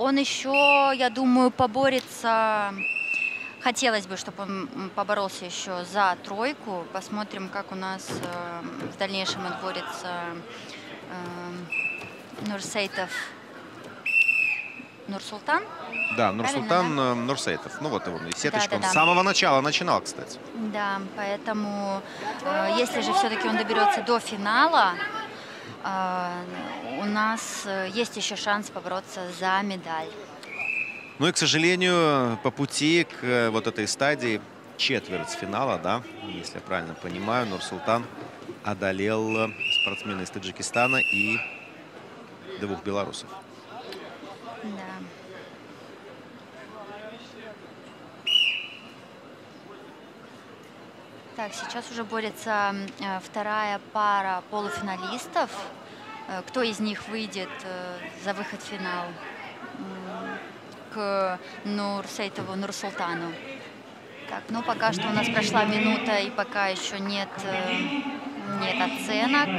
он еще, я думаю, поборется. Хотелось бы, чтобы он поборолся еще за тройку. Посмотрим, как у нас в дальнейшем отборется Нурсейтов. Нурсултан? Да, Нурсултан, да? Нурсейтов. Ну вот его сеточку. Он с самого начала начинал, кстати. Да, поэтому если же все-таки он доберется до финала, у нас есть еще шанс побороться за медаль. Ну и, к сожалению, по пути к вот этой стадии четвертьфинала, да, если я правильно понимаю, Нурсултан одолел спортсмена из Таджикистана и двух белорусов. Да. Так, сейчас уже борется вторая пара полуфиналистов. Кто из них выйдет за выход в финал к Нурсейтову Нурсултану? Так, ну пока что у нас прошла минута, и пока еще нет оценок.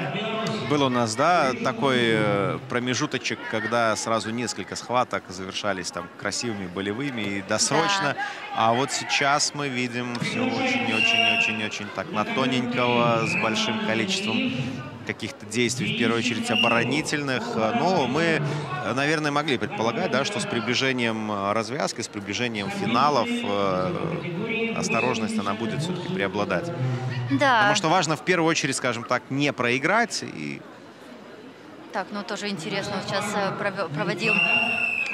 Был у нас, да, такой промежуточек, когда сразу несколько схваток завершались там красивыми, болевыми и досрочно. Да. А вот сейчас мы видим все очень-очень-очень-очень так на тоненького, с большим количеством каких-то действий, в первую очередь оборонительных. Но мы, наверное, могли предполагать, да, что с приближением развязки, с приближением финалов осторожность, она будет все-таки преобладать. Да. Потому что важно в первую очередь, скажем так, не проиграть. И... Так, ну тоже интересно, сейчас проводил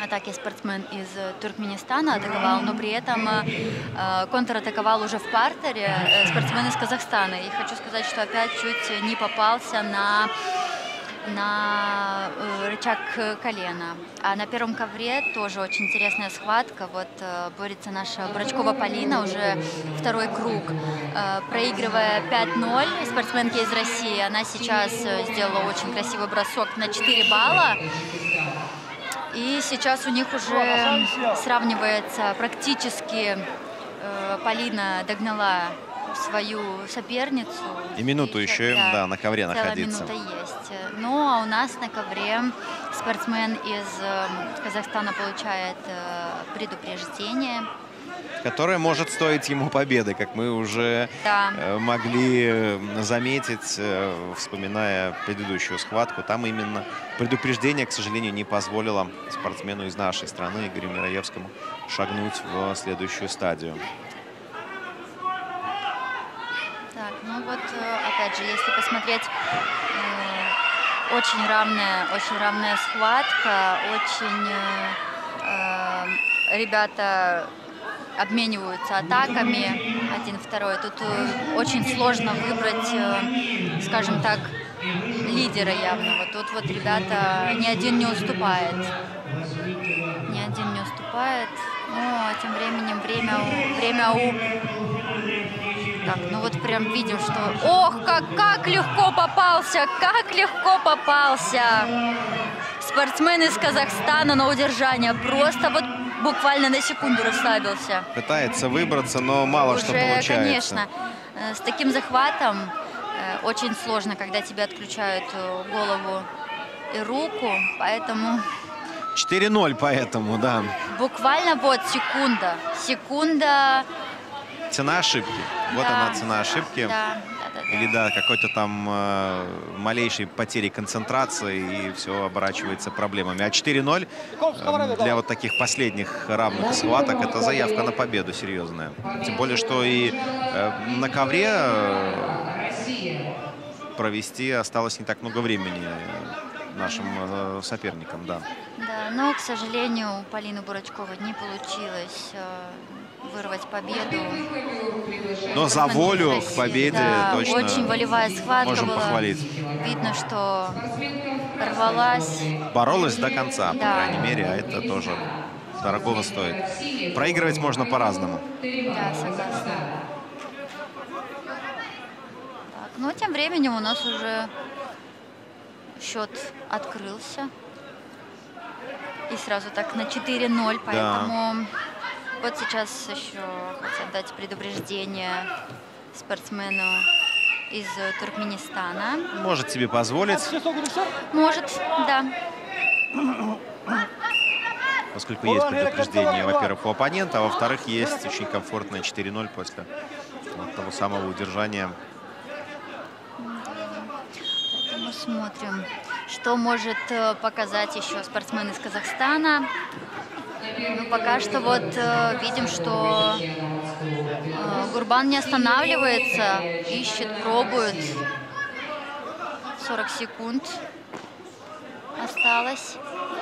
атаки спортсмен из Туркменистана, атаковал, но при этом контратаковал уже в партере спортсмен из Казахстана. И хочу сказать, что опять чуть не попался на рычаг колена. А на первом ковре тоже очень интересная схватка. Вот борется наша Бурачкова Полина, уже второй круг, проигрывая 5-0 спортсменке из России. Она сейчас сделала очень красивый бросок на 4 балла. И сейчас у них уже сравнивается практически. Полина догнала свою соперницу. И минуту еще, да, на ковре находиться. Минута есть. Ну, а у нас на ковре спортсмен из Казахстана получает предупреждение, которое может стоить ему победы, как мы уже могли заметить, вспоминая предыдущую схватку. Там именно предупреждение, к сожалению, не позволило спортсмену из нашей страны, Игорю Мираевскому, шагнуть в следующую стадию. Так, ну вот, опять же, если посмотреть, очень равная схватка, ребята обмениваются атаками один-второй. Тут очень сложно выбрать, скажем так, лидера явного. Тут вот ребята ни один не уступает. Ну, а тем временем время у... Так, ну вот прям видим, что... Ох, как легко попался! Как легко попался! Спортсмен из Казахстана на удержание. Просто вот буквально на секунду расслабился. Пытается выбраться, но мало что получается. Конечно. С таким захватом очень сложно, когда тебе отключают голову и руку. Поэтому... 4-0 поэтому, да. Буквально вот секунда. Цена ошибки. Вот да, она, цена ошибки. Да. Или, да, какой-то там малейшей потери концентрации, и все оборачивается проблемами. А 4-0 для вот таких последних равных схваток — это заявка на победу серьезная. Тем более, что и на ковре провести осталось не так много времени нашим соперникам, да. Да, но, к сожалению, у Полины Бурачковой не получилось вырвать победу. Но за волю к победе, да, точно очень волевая схватка можем была. Похвалить. Видно, что рвалась. Боролась до конца, да, по крайней мере, а это тоже дорогого стоит. Проигрывать можно по-разному. Да, согласна. Так, ну, тем временем у нас уже счет открылся. И сразу так на 4-0, поэтому... Да. Вот сейчас еще хотят дать предупреждение спортсмену из Туркменистана. Может себе позволить. Может, да. поскольку есть предупреждение, во-первых, у оппонента, а во-вторых, есть очень комфортное 4-0 после того самого удержания. Мы смотрим, что может показать еще спортсмен из Казахстана. Ну, пока что вот видим, что Гурбан не останавливается, ищет, пробует. 40 секунд осталось.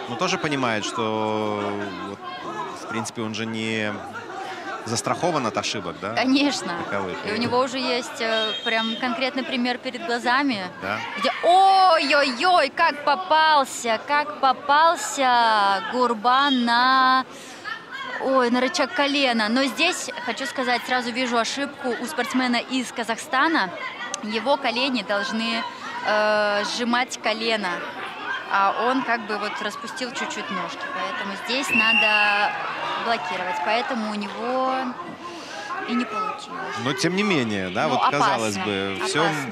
Но тоже понимает, что, вот, в принципе, он же не застрахован от ошибок, да? Конечно. Таковых. И у него уже есть прям конкретный пример перед глазами, да? Где ой-ой-ой, как попался Гурбан на рычаг колена. Но здесь, хочу сказать, сразу вижу ошибку у спортсмена из Казахстана. Его колени должны сжимать колено, а он как бы вот распустил чуть-чуть ножки. Поэтому здесь надо блокировать. Поэтому у него и не получилось. Но тем не менее, да, ну, вот опасно, казалось бы,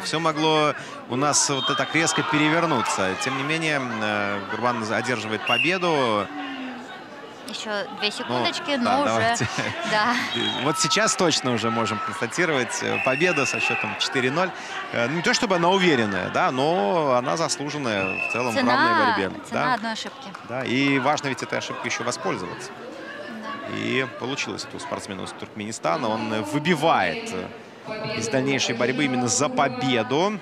все могло у нас вот так резко перевернуться. Тем не менее, Гурбан одерживает победу. Еще 2 секундочки, ну, но да, уже... Да. Вот сейчас точно уже можем констатировать победу со счетом 4-0. Не то чтобы она уверенная, да, но она заслуженная в целом в равной борьбе. Цена да? одной ошибки. Да, и важно ведь этой ошибкой еще воспользоваться. Да. И получилось это у спортсмена из Туркменистана. Он выбивает из дальнейшей борьбы именно за победу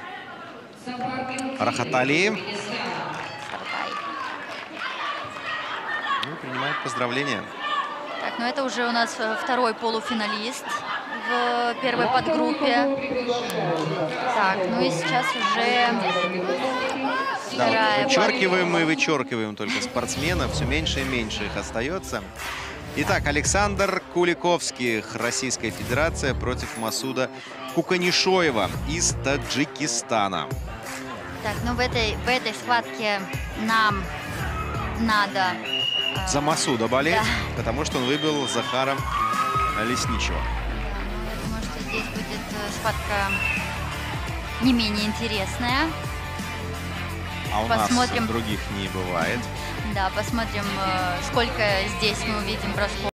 Рахатали. Принимает поздравления. Так, ну это уже у нас второй полуфиналист в первой подгруппе. Так, ну и сейчас уже вторая. Да, вычеркиваем и вычеркиваем только спортсменов. Все меньше и меньше их остается. Итак, Александр Куликовских, Российская Федерация против Масуда Куканишоева из Таджикистана. Так, ну в этой схватке нам надо... За Масуда болеть, да. Потому что он выбил Захара Лесничего. Да, ну, я думаю, что здесь будет схватка не менее интересная. А у нас других не бывает. Да, посмотрим, сколько здесь мы увидим бросков.